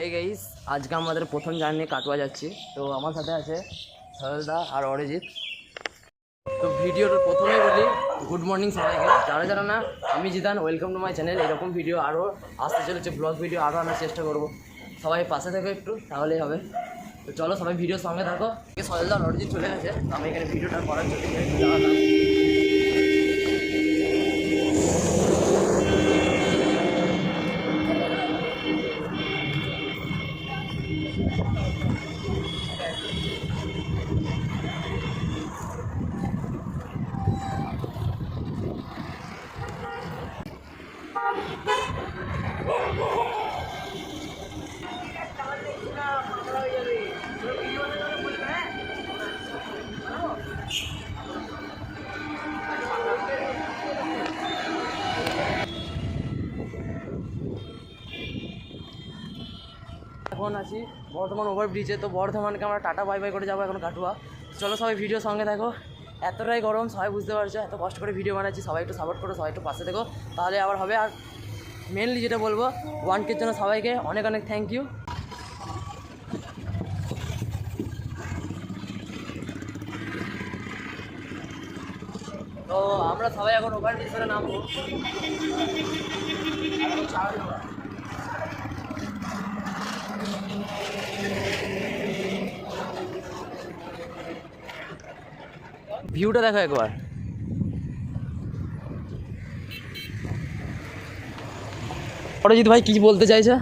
এই গাইস, আজকে আমাদের প্রথম জার্নি কাটোয়া যাচ্ছি। তো আমার সাথে আছে সরলদা আর অরিজিৎ। তো ভিডিওর প্রথমেই বলি গুড মর্নিং সবাইকে। যারা যারা না আমি Zidane, welcome to my channel. এরকম ভিডিও আরও আসতে চলেছে, ব্লগ ভিডিও আরও আনার চেষ্টা করব। সবাই পাশে থাকো একটু, তাহলেই হবে। তো চলো সবাই ভিডিওর সঙ্গে থাকো। সরলদা আর অরিজিৎ চলে গেছে, তো আমি এখানে ভিডিওটা করার জন্য দাঁড়ালাম। এখন আছি বর্ধমান ওভারব্রিজে। তো বর্ধমানকে আমরা টাটা বাই বাই করে যাবো এখন কাটোয়া। চলো সবাই ভিডিও সঙ্গে থাকো। এতটাই গরম সবাই বুঝতে পারছো, এত কষ্ট করে ভিডিও বানাচ্ছি। সবাই একটু সাপোর্ট করো, সবাই একটু পাশে থেকো, তাহলে আবার হবে। আর মেনলি যেটা বলবো, 1Kর জন্য সবাইকে অনেক অনেক থ্যাংক ইউ। তো আমরা সবাই এখন ওভারব্রিজ করে নামবো। ভিউটা দেখো একবার। অরিজিৎ ভাই কি বলতে চাইছে?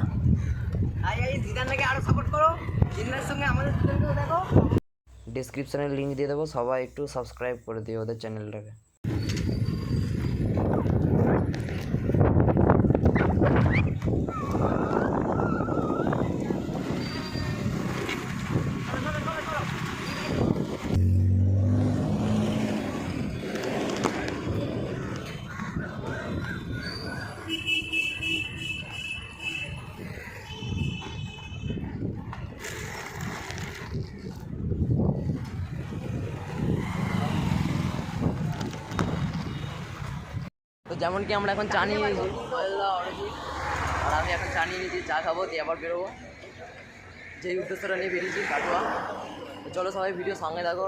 ডেসক্রিপশনে লিঙ্ক দিয়ে দেবো, সবাই একটু সাবস্ক্রাইব করে দিও ওদের চ্যানেলটাকে। তো যেমন কি আমরা এখন চা নিয়ে নিয়েছি, আর আমি এখন চা নিয়ে নিয়েছি, চা খাবো দিয়ে আবার বেরোবো। যেই উদ্দেশ্যটা নিয়ে বেরিয়েছি কাটোয়া। তো চলো সবাই ভিডিও সঙ্গে থাকো।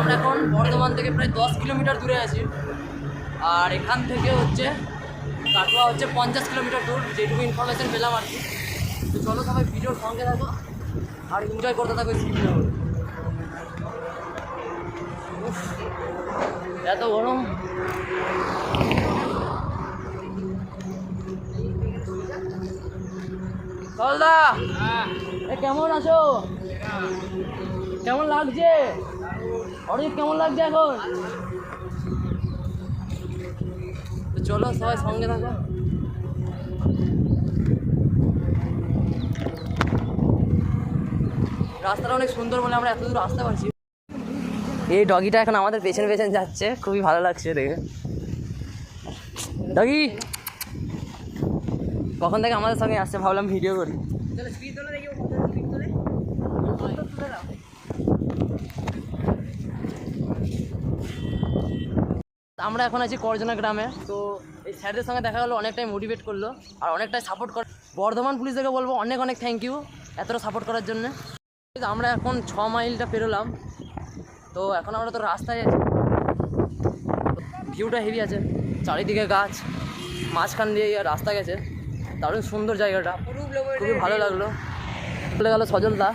আমরা এখন বর্ধমান থেকে প্রায় 10 কিলোমিটার দূরে আছি। আর এখান থেকে হচ্ছে কাটোয়া হচ্ছে 50 কিলোমিটার দূর, যেটুকু ইনফরমেশন পেলাম আর কি। তো চলো সবাই ভিডিওর সঙ্গে থাকো আর এনজয় করতে থাকো স্ক্রিনটা। এত গরম। চলদা কেমন আছো? কেমন লাগছে? অরিজিৎ কেমন লাগছে এখন? তো চলো সবাই সঙ্গে থাকো। রাস্তাটা অনেক সুন্দর বলে আমরা এত দূর আসতে পারছি। এই ডগিটা এখন আমাদের পেছনে পেছনে যাচ্ছে, খুবই ভালো লাগছে দেখে। ডগি কখন থেকে আমাদের সঙ্গে আসছে, ভাবলাম ভিডিও করি। আমরা এখন আছি করজনা গ্রামে। তো এই স্যারদের সঙ্গে দেখা গেলো, অনেকটাই মোটিভেট করলো আর অনেকটাই সাপোর্ট করে। বর্ধমান পুলিশকে বলবো অনেক অনেক থ্যাংক ইউ এতটা সাপোর্ট করার জন্য। আমরা এখন 6 মাইলটা পেরোলাম। তো এখন আমরা তো রাস্তায় আছি। ভিউটা হেভি আছে, চারিদিকে গাছ, মাঝখান দিয়ে রাস্তা গেছে, দারুণ সুন্দর জায়গাটা, খুবই ভালো লাগলো। চলে গেল সজলদা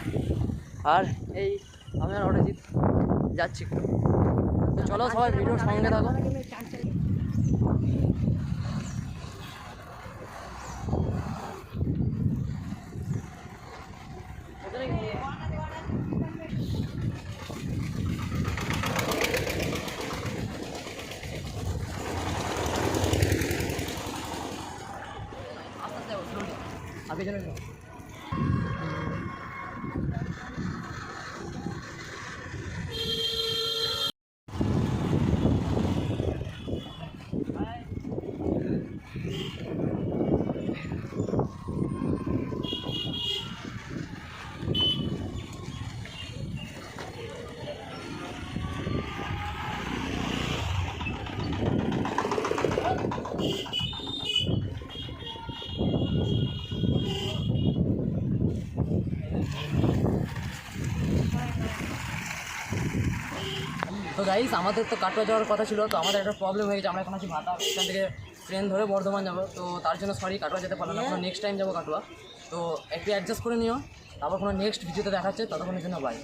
আর এই আমি আর অরিজিৎ যাচ্ছি। তো চলো সবাই ভিডিওর সঙ্গে থাকো। আগে চলে তো গাইস আমাদের তো কাটোয়া যাওয়ার কথা ছিল, তো আমাদের একটা প্রবলেম হয়ে গেছে, আমরা এখন আছি ভাতা, এখান থেকে ট্রেন ধরে বর্ধমান যাবো, তো তার জন্য সরি কাটোয়া যেতে পারলাম না, নেক্সট টাইম যাবো কাটোয়া। তো একটু অ্যাডজাস্ট করে নিও, তারপর কোনো নেক্সট ভিডিওতে দেখাচ্ছে, ততক্ষণের জন্য বাই।